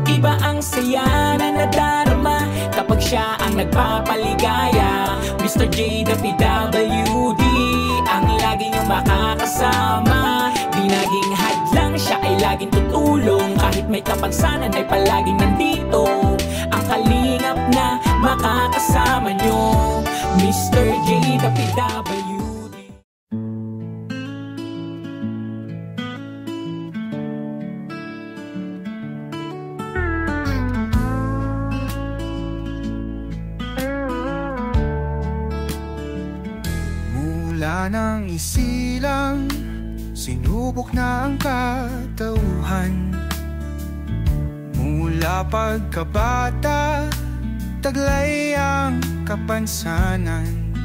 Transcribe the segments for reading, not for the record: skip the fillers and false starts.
Iba ang saya na nadarama kapag siya ang nagpapaligaya. Mr. J, the PWD, ang lagi niyong makakasama. Di naging hadlang, siya ay laging tutulong. Kahit may kapansanan ay palaging nandito. Ang kalingap na makakasama niyo, Mr. J, the PWD. Mula nang isilang, sinubok na ang katauhan. Mula pagkabata, taglay ang kapansanan.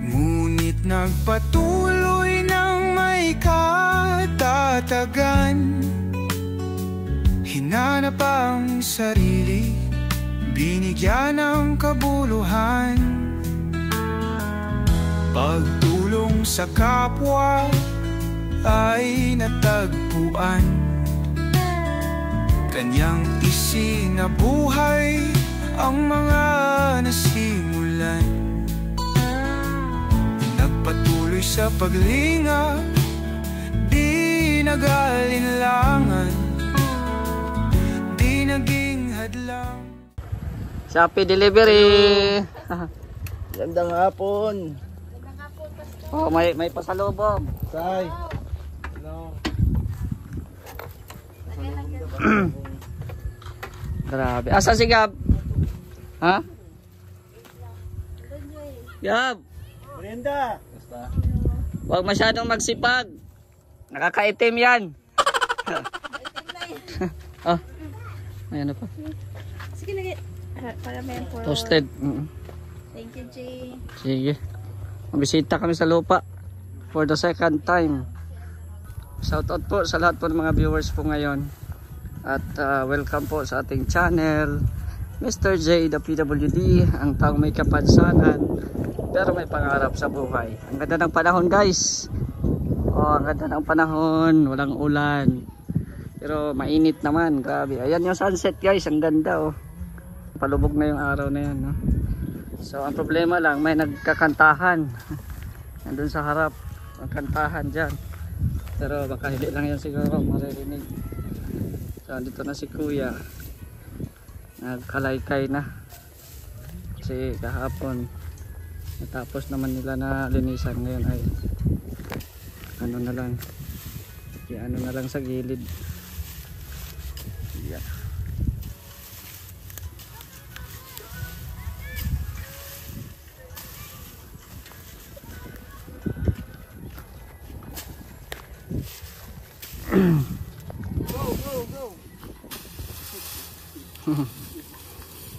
Ngunit nagpatuloy ng may katatagan. Hinanap ang sarili, binigyan ng kabuluhan. Pagtulong sa kapwa ay natagpuan. Kanyang isinabuhay ang mga nasimulan. Nagpatuloy sa paglingap, di nag-alinlangan, di naging hadlang. Shopee delivery. Gandang hapon. Oh, may pasalubong. Say. Hello. Grabe. Asa si Gab? Ha? Gab. Brenda. Basta. Huwag masyadong magsipag. Nakakaitim yan. Oh. May ano pa? Sige lagi. Para may for Toasted. Thank you, Jay. Sige. Mabisita kami sa lupa for the second time. Shoutout po sa lahat po ng mga viewers po ngayon. At welcome po sa ating channel, Mr. J, the PWD, ang taong may kapansanan pero may pangarap sa buhay. Ang ganda ng panahon, guys. Oh, ang ganda ng panahon, walang ulan. Pero mainit naman, grabe. Ayan yung sunset, guys, ang ganda oh. Palubog na yung araw na yan, no? So ang problema lang, may nagkakantahan nandun sa harap, ang kantahan dyan, pero baka hindi lang yan siguro maririnig. So dito na si kuya, nagkalaykay na kasi kahapon natapos naman nila na linisan. Ngayon ay ano na lang, ano na lang sa gilid. Yeah. Go, go, go.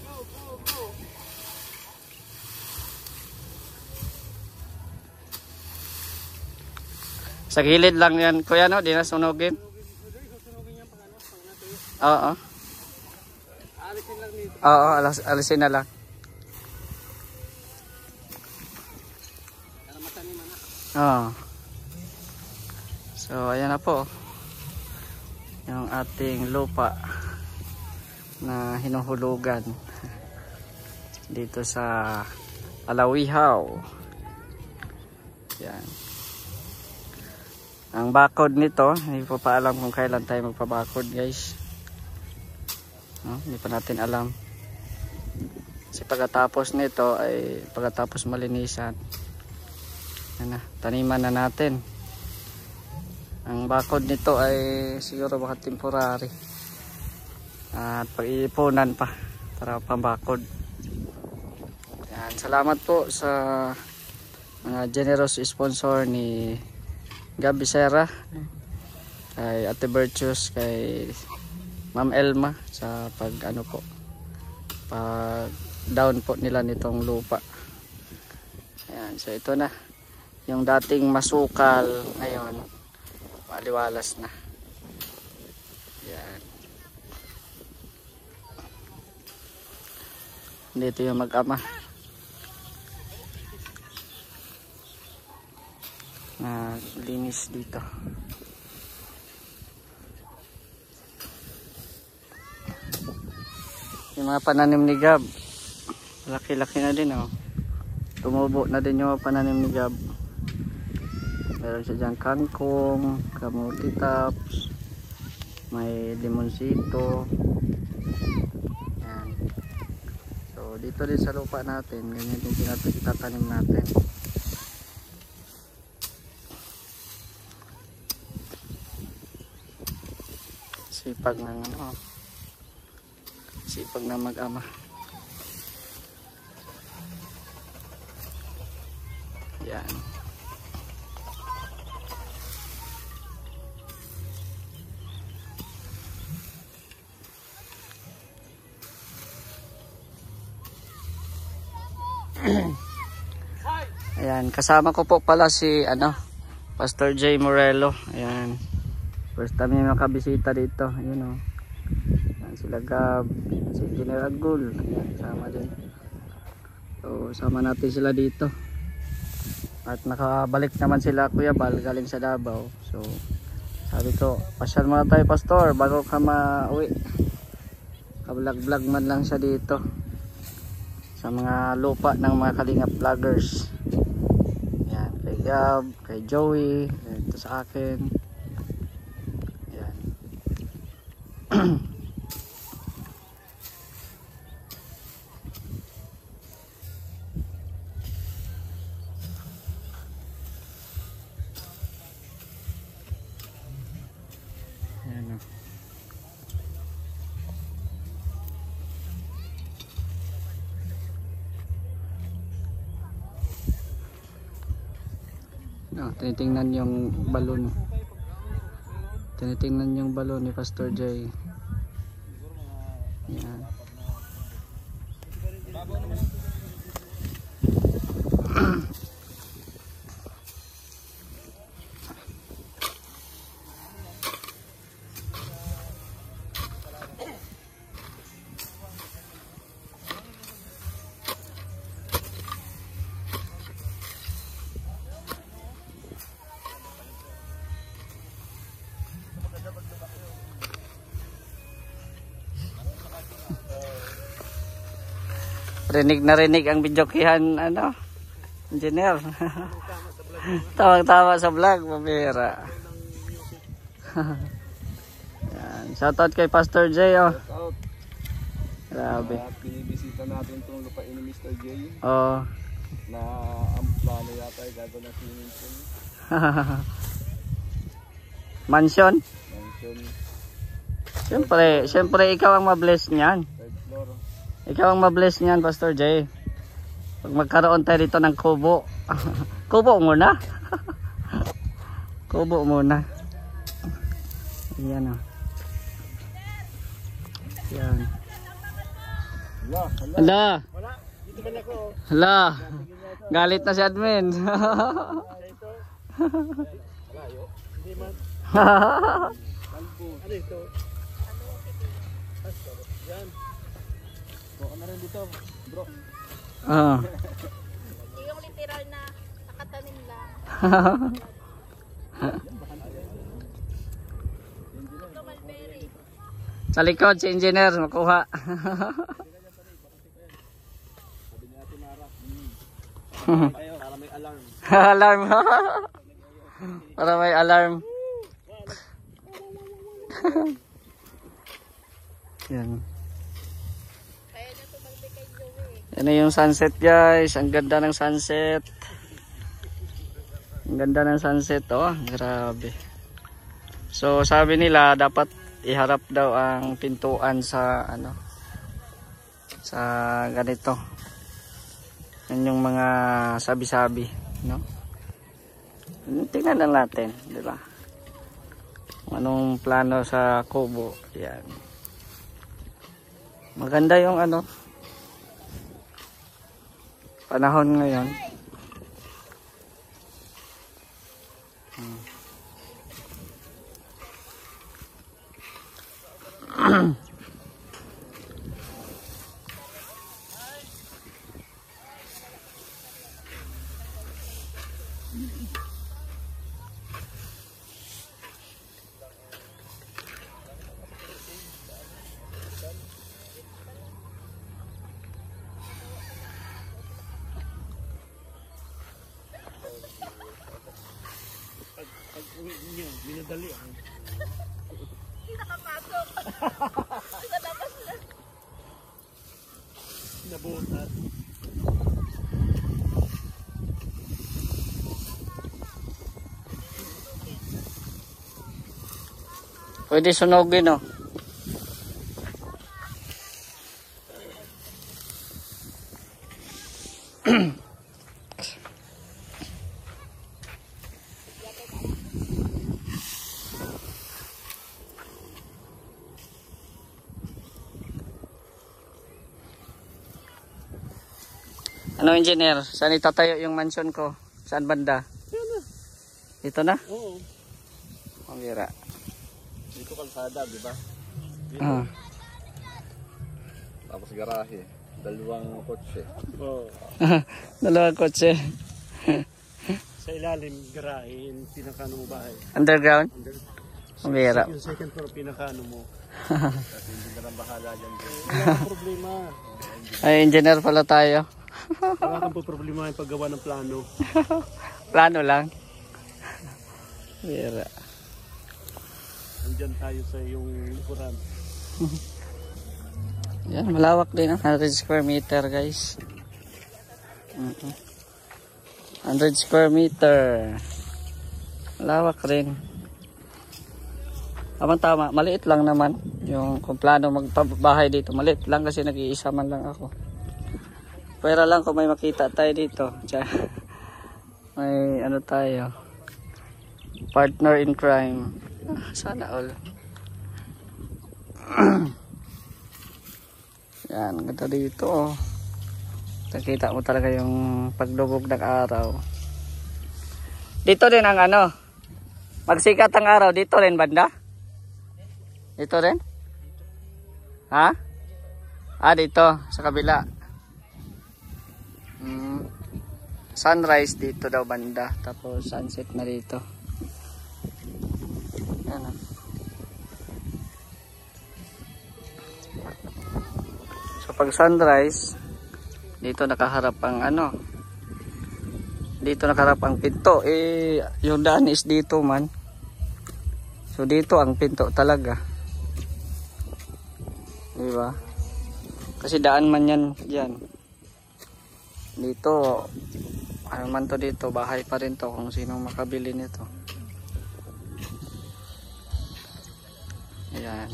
Go, go, go. Sa gilid lang yan kuya, no? Di na sunugin. Oo. Alisin lang dito. Oo, alisin na lang. Para mataniman na. Oo. So ayan na po yung ating lupa na hinuhulugan dito sa Alawihaw. Yan. Ang bakod nito, hindi po pa alam kung kailan tayo magpabakod, guys. No, hindi pa natin alam. Kasi pagkatapos nito ay pagkatapos malinisan, yan na, taniman na natin. Ang bakod nito ay siguro baka temporary. At pag-iipunan pa para pambakod. Yan, salamat po sa mga generous sponsor ni Gabi Serra, kay Ate Virtues, kay Ma'am Elma sa pag ano po, pag down po nila nitong lupa. Ayan, so ito na yung dating masukal, ngayon maliwalas na. Yan. Dito yung mag-ama na linis dito. Yung mga pananim ni Gab. Laki-laki na din oh. Tumubo na din yung pananim ni Gab. Meron siya dyan kangkong, kamuti tops, may limonsito. Yan. So dito din sa lupa natin, ganyan din tinatanim natin. Sipag ng ano, sipag ng mag-ama. Yan. Ayan, kasama ko po pala si ano, Pastor J Morello. Ayan. First time niya makabisita dito. Ayun oh. Ayan, sila Gab, si Engineer Agul. Ayan, sama din. So, sama natin sila dito. At nakabalik naman sila Kuya Bal galing sa Davao. So, sabi ko, pasyal muna tayo Pastor bago ka mauwi. Ka-vlog-vlog man lang siya dito. Sa mga lupa ng mga kalingap vloggers. Ayan, kay Gab, kay Joey, ito sa akin. Ayan. Ayan o. Tinitingnan yung balon. Tinitingnan yung balon ni Pastor J. Yan. Rinig na rinig ang bidyokihan ano, engineer. Tawang-tawa sa vlog, mabira. Yan, shoutout kay Pastor J oh. Shoutout. Grabe. Binibisita natin itong lupain ni Mr. J. Oh. Na ang plano yata ay gagawin na swimming pool. Mansion? Mansion. Siyempre ikaw ang ma-bless niyan. Third floor. Ikaw ang ma-bless niyan, Pastor J. Pag magkaroon tayo dito ng kubo. Kubo muna. Kubo muna. Ayan o. Ayan. Hala. Dito man ako. Hala. Galit na si admin. Malayo. Hindi man. Ano ito? Yan. Buka na rin dito, bro. Hindi yung literal na nakatanim lang. Ito mulberry. Sa likod si engineer makuha. Sabi ni Ate Mara. Kayo, para may alarm. Alarm. Para may alarm. Yan. Yan na yung sunset guys. Ang ganda ng sunset. Ang ganda ng sunset oh. Grabe. So sabi nila dapat iharap daw ang pintuan sa ano, sa ganito. Yan yung mga sabi-sabi, no? Tingnan lang natin, di ba? Anong plano sa kubo? Yan. Maganda yung ano, panahon ngayon. niyo, minadali ah. Hindi nakapasok. Sa labas na. Nabutas. Pwede sunogin, oh. Ano, engineer? Saan itatayo yung mansion ko? Saan banda? Dito na? Oo. Ang bira. Dito kalsada, di ba? Dito. Ah. Tapos garahe. Dalawang kotse. Oo. Dalawang kotse. Sa ilalim, garahe. Yung pinakano mo bahay. Underground? Ang bira. Yung second floor, pinakano mo. Kasi hindi ka nang bahala dyan. Wala kang problema. Ay, engineer pala tayo. Wala kang po problema yung paggawa ng plano. Plano lang. Bira. Nandyan tayo sa yung likuran. Yan, malawak din, 100 square meter, guys. 100 square meter. Malawak rin. Tama, maliit lang naman. Yung kung plano magpabahay dito, maliit lang kasi nag-iisa man lang ako. Pwera lang kung may makita tayo dito. May ano tayo. Partner in crime. Sana all. Yan, ganda dito, oh. Nakita mo talaga yung paglubog ng araw. Dito din ang ano. Magsikat ang araw. Dito rin banda? Dito rin? Ha? Ah, dito. Sa kabila. Sunrise dito daw banda. Tapos sunset na dito. Yan, oh. So pag sunrise, dito nakaharap ang ano. Dito nakaharap ang pinto. Eh, yung daan is dito man. So dito ang pinto talaga. Diba? Kasi daan man yan dyan. Dito, ano man to dito, bahay pa rin to kung sino makabili nito. Ayan.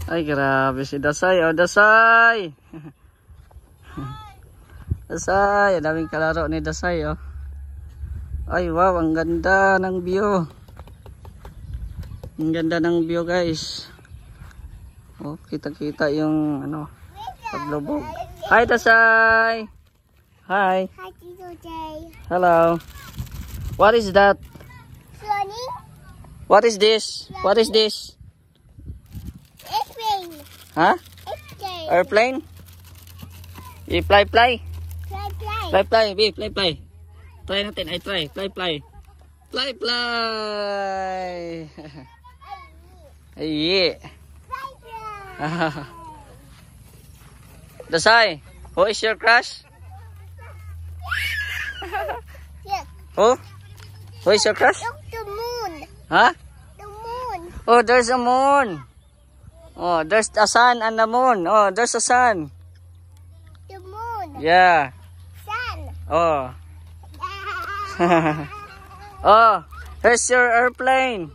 Ay, grabe si Dasay. Oh, Dasay! Dasay, daming kalaro ni Dasay, oh. Ay, wow, ang ganda ng view. Ang ganda ng view, guys. Oh, kita-kita yung ano, paglubog. Hi, Dasay! Hi! Hi, Tito Jay. Hello. What is that? Sunny? What is this? What is this? Airplane. Huh? Airplane. Airplane? I-fly. Fly. Fly. B, fly. Try natin. I try. Fly. Ay, Dasay, who is your crush? Yes. Who is your crush? Look, the moon. Huh? The moon. Oh, there's a moon. Oh, there's a sun and the moon. Oh, there's a sun. The moon. Yeah. Sun. Oh. Oh, here's your airplane.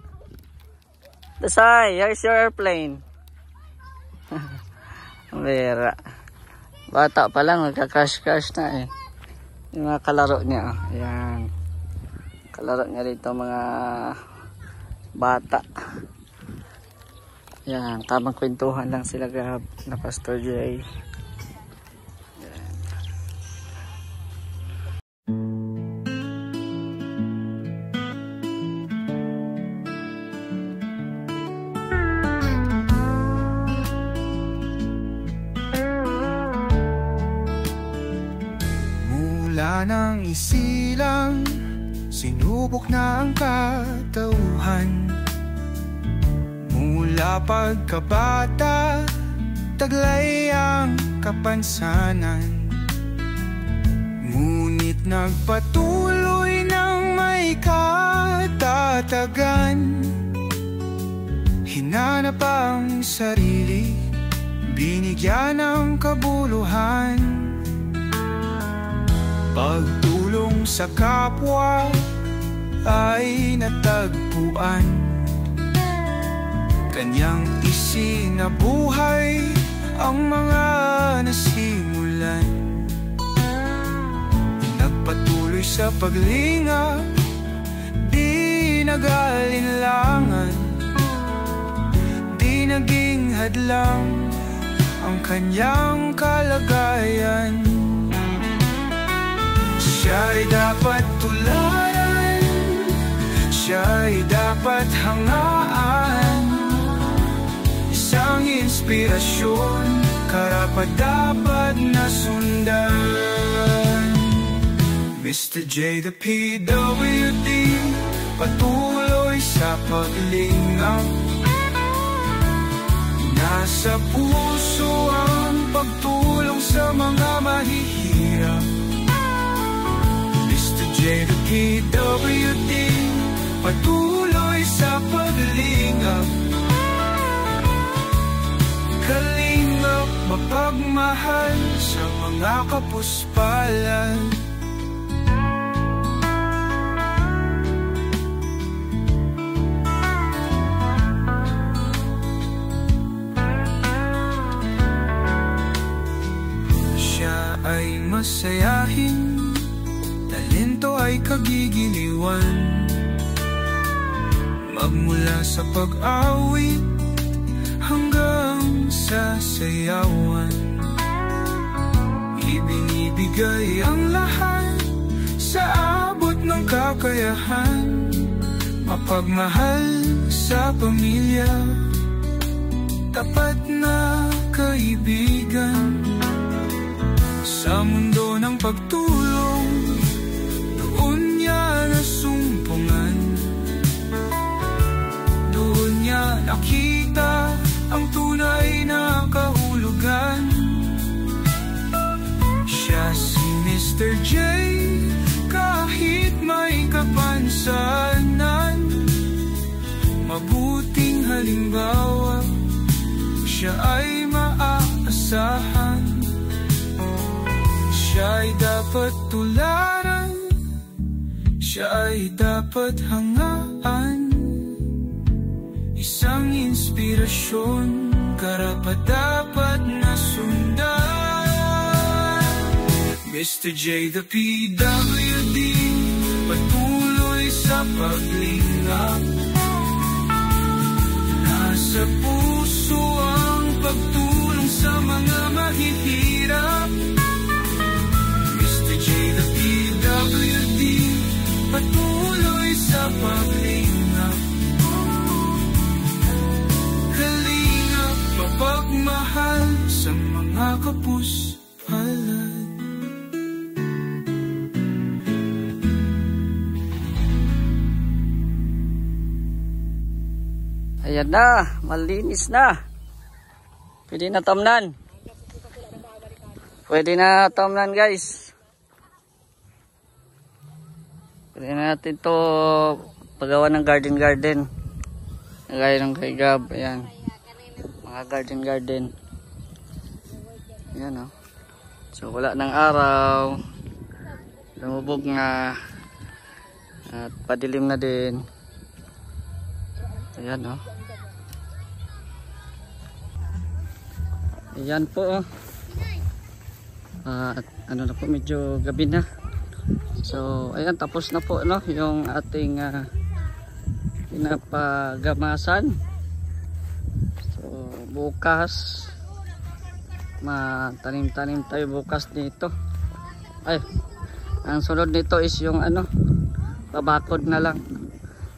Dasay, here's your airplane. Vera. Bata pa lang, nagka-crash na eh. Yung mga kalaro niya. Oh. Ayan. Kalaro niya dito mga bata. Ayan, tamang kwentuhan lang sila Gab na Pastor Jay. Mula ng isilang, sinubok na ang katauhan. Mula pagkabata, taglay ang kapansanan, ngunit nagpatuloy ng may katatagan. Hinanap ang sarili, binigyan ng kabuluhan, pagtulong sa kapwa ay natagpuan. Kanyang isinabuhay ang mga nasimulan, nagpatuloy sa paglingap, di nag-alinlangan, di naging hadlang ang kanyang kalagayan. Siya'y dapat tularan, siya'y dapat hangaan, isang inspirasyon, karapat-dapat na sundan. Mr. J, the PWD, patuloy sa paglingap, nasa puso ang pagtulong sa mga mahihirap. Mr. J, the PWD, patuloy sa paglingap, kalingap, mapagmahal sa mga kapuspalan. Siya ay masayahin, talento ay kagigiliwan, magmula sa pag-awit hanggang sa sayawan. Ibinibigay ang lahat sa abot ng kakayahan, mapagmahal sa pamilya, tapat na kaibigan. Sa mundo ng pagtulong, doon niya nasumpungan, doon niya nakita ang tunay na kahulugan. Siya si Mr. J, kahit may kapansanan, mabuting halimbawa, siya ay maaasahan. Siya ay dapat tularan, siya ay dapat hangaan, isang inspirasyon, karapat-dapat na sundan. Mr. J, the PWD, patuloy sa paglingap, nasa puso ang pagtulong sa mga mahihirap. Mr. J, the PWD, patuloy sa paglingap, kalingap, mapagmahal sa mga kapuspalan. Ayan na, malinis na. Pwede na tamnan. Pwede na tamnan, guys. Pwede na natin to paggawa ng garden. Gaya ng kay Gab. Ayan. Mga garden. Ayan, oh. So wala ng araw. Lumubog nga. At padilim na din. Ayan, oh. Ayan po, oh. At ano na po, medyo gabi na. So ayan, tapos na po, no, yung ating pinapagamasan. So bukas matanim-tanim tayo bukas dito. Ay, ang sunod nito is yung ano, babakod na lang.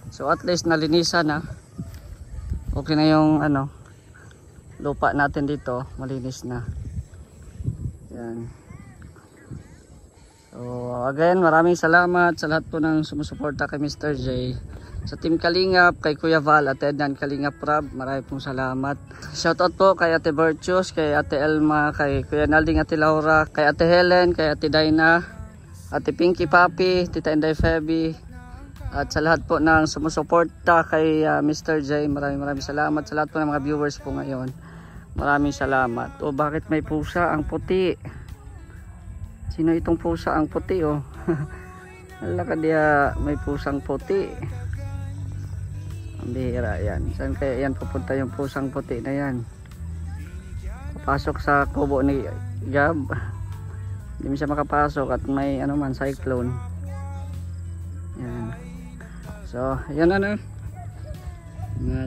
So at least nalinisan na. Okay na yung ano, lupa natin dito, malinis na. Yan. So again, maraming salamat sa lahat po ng sumusuporta kay Mr. J. Sa Team Kalingap, kay Kuya Val at Ednan Kalingap Rab, marami pong salamat. Shoutout po kay Ate Virtues, kay Ate Elma, kay Kuya Nalding, Ate Laura, kay Ate Helen, kay Ate Dina, Ate Pinky Papi, Tita Inday Feby, at sa lahat po ng sumusuporta kay Mr. J, maraming salamat sa lahat po ng mga viewers po ngayon. Maraming salamat. O bakit may pusa ang puti? Sino itong pusa ang puti oh? Wala ka diya may pusang puti. Ang bihira yan. Saan kaya yan pupunta yung pusang puti na yan? Papasok sa kubo ni Gab. Hindi siya makapasok at may ano man, cyclone. Yan. So, yan ano.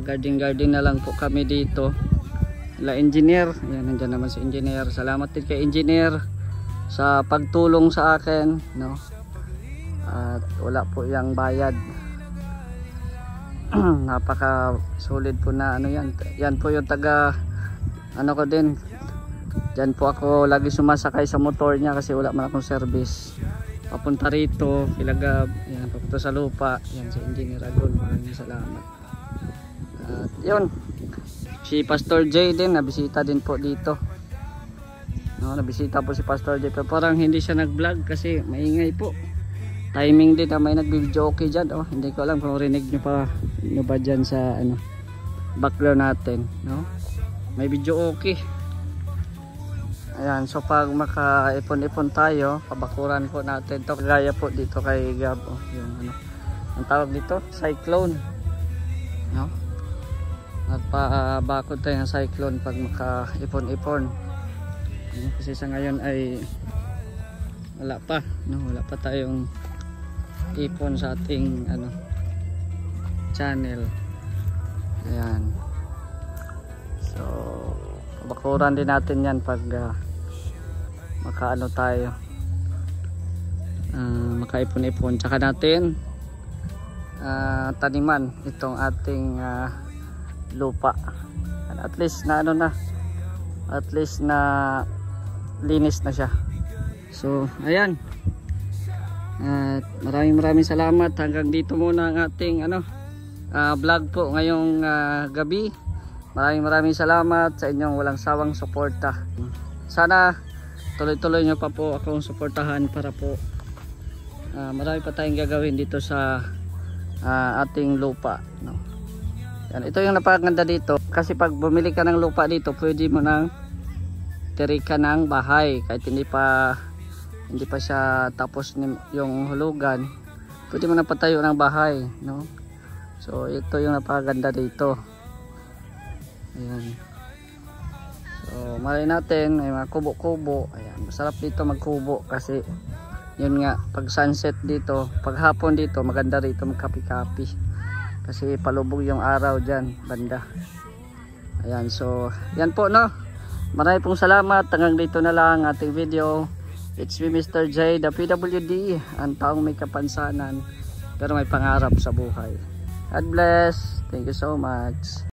Garden na lang po kami dito. La engineer, yan nandiyan naman si engineer. Salamat din kay engineer sa pagtulong sa akin, no. At wala po yang bayad. Napaka solid po na ano yan. Yan po yung taga ano ko din. Diyan po ako lagi sumasakay sa motor niya kasi wala man akong service. Papunta rito, Kilagab, yan papunta sa lupa. Yan si engineer Agol, maraming salamat. At yun. Si Pastor J din, nabisita din po dito. No, nabisita po si Pastor J. Pero parang hindi siya nag-vlog kasi maingay po. Timing din na may nag-video okay dyan. Oh, hindi ko alam kung rinig nyo ba dyan sa ano, background natin. No? May video okay. Ayan, so pag maka-ipon-ipon tayo, pabakuran po natin to. Gaya po dito kay Gab. Oh, yung ano, ang tawag dito, cyclone. No? At pabakod tayo ng cyclone pag maka-ipon-ipon. Kasi sa ngayon ay wala pa, no? Wala pa tayong ipon sa ating ano, channel. Ayan. So, bakuran din natin yan pag makaano tayo, makaipon-ipon. Tsaka natin taniman itong ating lupa. At least na ano na, at least na linis na siya. So ayan, maraming salamat. Hanggang dito muna ang ating ano, vlog po ngayong gabi. Maraming salamat sa inyong walang sawang suporta. Sana tuloy-tuloy nyo pa po akong suportahan para po marami pa tayong gagawin dito sa ating lupa, no? Yan, ito yung napakaganda dito kasi pag bumili ka ng lupa dito, pwede mo nang tirika ng bahay kahit hindi pa siya tapos yung hulugan, pwede mo nang patayo ng bahay, no? So ito yung napakaganda dito. Ayan. So malay natin may mga kubo-kubo. Ayan, masarap dito magkubo kasi yun nga, pag sunset dito, pag hapon dito, maganda rito magkapi-kapi kasi palubog yung araw dyan banda. Ayan, so yan po, no. Maraming pong salamat. Hanggang dito na lang ating video. It's me, Mr. J, the PWD, ang taong may kapansanan pero may pangarap sa buhay. God bless. Thank you so much.